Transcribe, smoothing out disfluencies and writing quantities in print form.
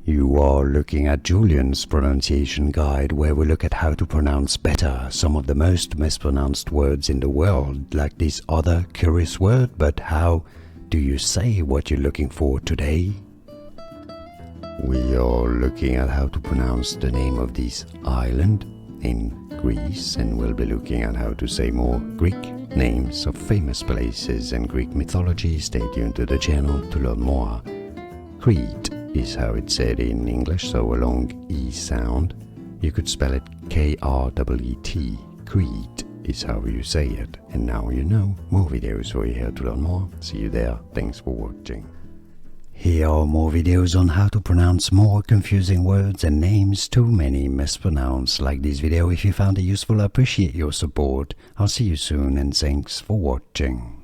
You are looking at Julian's pronunciation guide, where we look at how to pronounce better some of the most mispronounced words in the world, like this other curious word. But how do you say what you're looking for today? We are looking at how to pronounce the name of this island in Greece, and we'll be looking at how to say more Greek names of famous places and Greek mythology. Stay tuned to the channel to learn more. Crete is how it's said in English, so a long E sound. You could spell it K-R-E-T. Crete is how you say it. And now you know. More videos for you here to learn more. See you there. Thanks for watching. Here are more videos on how to pronounce more confusing words and names too many mispronounced. Like this video if you found it useful. I appreciate your support. I'll see you soon and thanks for watching.